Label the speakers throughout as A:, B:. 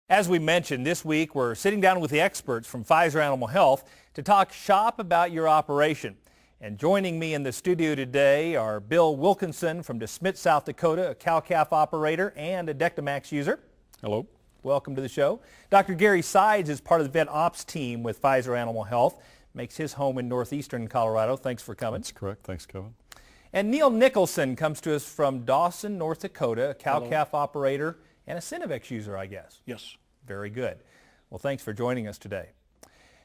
A: As we mentioned, this week we're sitting down with the experts from Pfizer Animal Health to talk shop about your operation. And joining me in the studio today are Bill Wilkinson from DeSmet, South Dakota, a cow-calf operator and a Dectomax user.
B: Hello.
A: Welcome to the show. Dr. Gary Sides is part of the vet ops team with Pfizer Animal Health, makes his home in northeastern Colorado. Thanks for coming.
B: That's correct. Thanks, Kevin.
A: And Neil Nicholson comes to us from Dawson, North Dakota, a cow-calf operator and a Synovex user, I guess.
B: Yes.
A: Very good. Well, thanks for joining us today.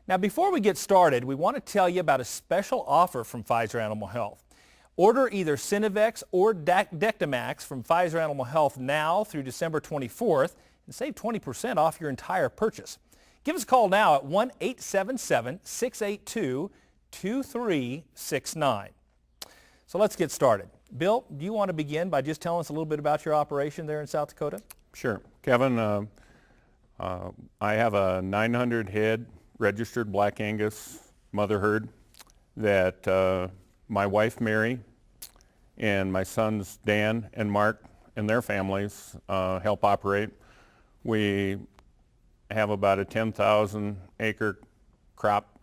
A: Now, before we get started, we want to tell you about a special offer from Pfizer Animal Health. Order either Synovex or Dectomax from Pfizer Animal Health now through December 24th and save 20% off your entire purchase. Give us a call now at 1-877-682-2369. So let's get started. Bill, do you want to begin by just telling us a little bit about your operation there in South Dakota?
B: Sure. Kevin, I have a 900 head registered Black Angus mother herd that my wife Mary and my sons Dan and Mark and their families help operate. We have about a 10,000 acre crop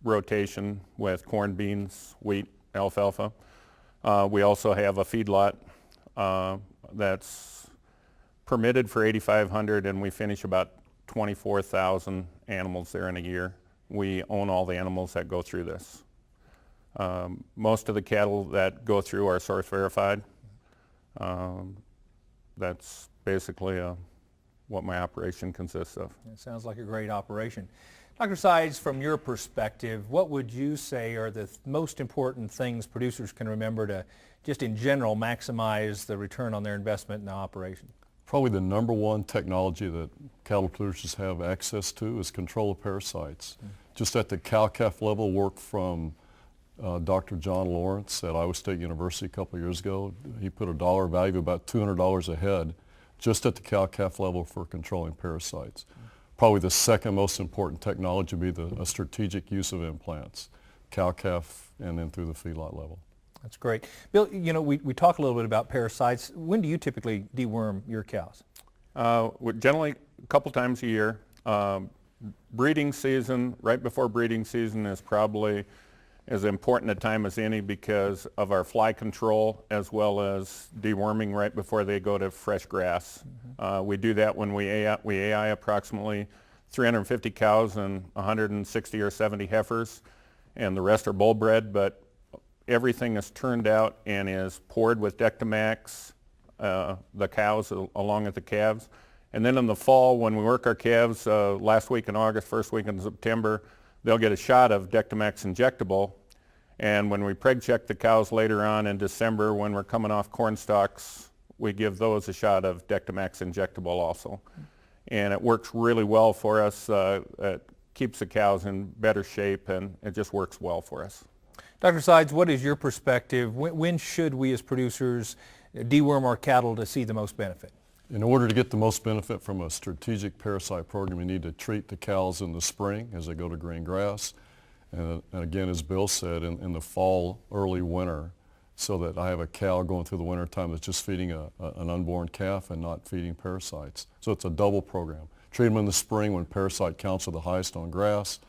B: rotation with corn, beans, wheat, alfalfa. We also have a feedlot that's permitted for 8,500, and we finish about 24,000 animals there in a year. We own all the animals that go through this. Most of the cattle that go through are source verified. That's basically what my operation consists of.
A: It sounds like a great operation. Dr. Sides, from your perspective, what would you say are the most important things producers can remember to just in general maximize the return on their investment in the operation?
C: Probably the number one technology that cattle producers have access to is control of parasites. Just at the cow-calf level, work from Dr. John Lawrence at Iowa State University a couple of years ago. He put a dollar value of about $200 a head just at the cow-calf level for controlling parasites. Probably the second most important technology would be a strategic use of implants, cow-calf and then through the feedlot level.
A: That's great. Bill, you know, we talk a little bit about parasites. When do you typically deworm your cows?
B: Generally a couple times a year. Breeding season, right before breeding season, is probably as important a time as any because of our fly control as well as deworming right before they go to fresh grass. We do that when we AI approximately 350 cows and 160 or 70 heifers, and the rest are bull bred, but everything is turned out and is poured with Dectomax, the cows along with the calves. And then in the fall, when we work our calves, last week in August, first week in September, they'll get a shot of Dectomax injectable. And when we preg check the cows later on in December, when we're coming off corn stalks, we give those a shot of Dectomax injectable also. And it works really well for us. It keeps the cows in better shape, and it just works well for us.
A: Dr. Sides, what is your perspective? When should we as producers deworm our cattle to see the most benefit?
C: In order to get the most benefit from a strategic parasite program, we need to treat the cows in the spring as they go to green grass. And again, as Bill said, in the fall, early winter, so that I have a cow going through the winter time that's just feeding an unborn calf and not feeding parasites. So it's a double program. Treat them in the spring when parasite counts are the highest on grass.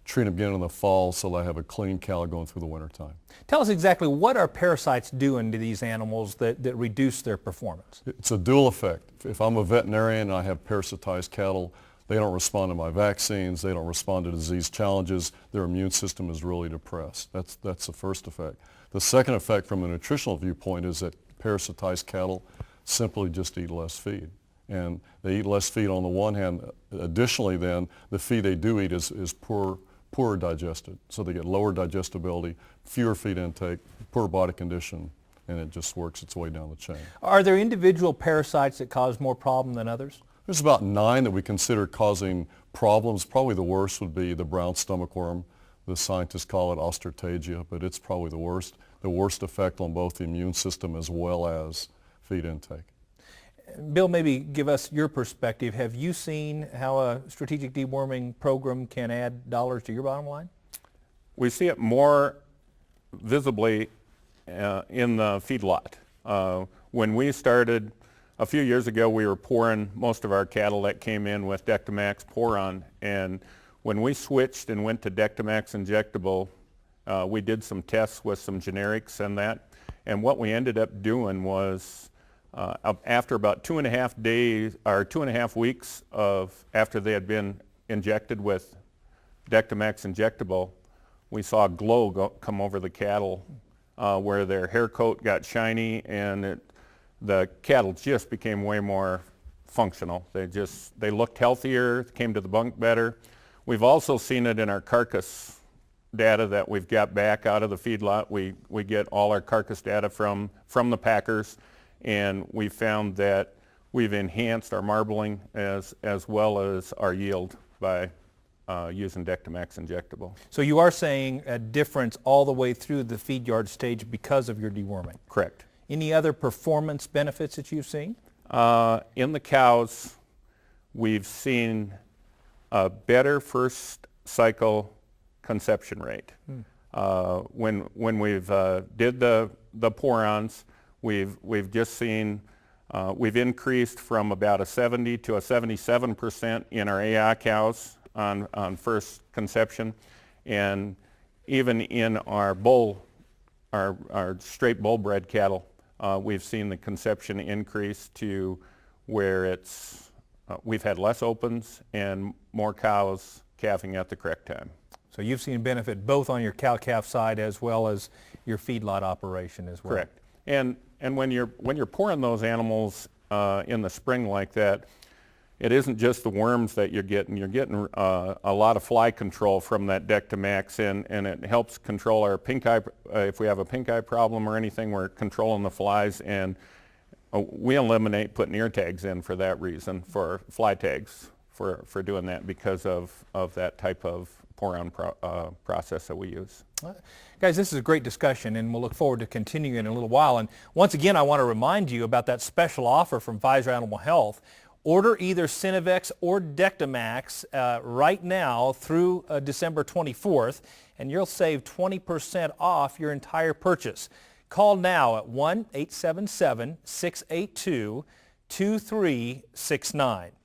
C: Treat them again in the fall so that I have a clean cow going through the winter time.
A: Tell us exactly what are parasites doing to these animals that reduce their performance?
C: It's a dual effect. If I'm a veterinarian and I have parasitized cattle, they don't respond to my vaccines, they don't respond to disease challenges, their immune system is really depressed. That's the first effect. The second effect from a nutritional viewpoint is that parasitized cattle simply just eat less feed. And they eat less feed on the one hand. Additionally then, the feed they do eat is poorer digested. So they get lower digestibility, fewer feed intake, poor body condition, and it just works its way down the chain.
A: Are there individual parasites that cause more problem than others?
C: There's about 9 that we consider causing problems. Probably the worst would be the brown stomach worm. The scientists call it Ostertagia, but it's probably the worst effect on both the immune system as well as feed intake.
A: Bill, maybe give us your perspective. Have you seen how a strategic deworming program can add dollars to your bottom line?
B: We see it more visibly in the feedlot. When we started a few years ago we were pouring most of our cattle that came in with Dectomax Pour-On, and when we switched and went to Dectomax Injectable, we did some tests with some generics and that, and what we ended up doing was after about 2.5 days or 2.5 weeks after they had been injected with Dectomax Injectable, we saw a glow come over the cattle where their hair coat got shiny, and the cattle just became way more functional. They looked healthier, came to the bunk better. We've also seen it in our carcass data that we've got back out of the feedlot. We get all our carcass data from the packers, and we found that we've enhanced our marbling as well as our yield by using Dectomax Injectable.
A: So you are saying a difference all the way through the feed yard stage because of your deworming.
B: Correct.
A: Any other performance benefits that you've seen?
B: In the cows, we've seen a better first cycle conception rate. When we've did the pour-ons, we've just seen we've increased from about a 70 to a 77% in our AI cows on first conception, and even in our our straight bull bred cattle, we've seen the conception increase to where we've had less opens and more cows calving at the correct time.
A: So you've seen benefit both on your cow-calf side as well as your feedlot operation as well.
B: Correct. And when you're pouring those animals in the spring like that, it isn't just the worms that you're getting. You're getting a lot of fly control from that Dectomax, and it helps control our pink eye. If we have a pink eye problem or anything, we're controlling the flies, and we eliminate putting ear tags in for that reason, for fly tags, for doing that because of that type of pour-on process that we use.
A: Guys, this is a great discussion, and we'll look forward to continuing in a little while. And once again, I want to remind you about that special offer from Pfizer Animal Health. Order either Synovex or Dectomax right now through December 24th, and you'll save 20% off your entire purchase. Call now at 1-877-682-2369.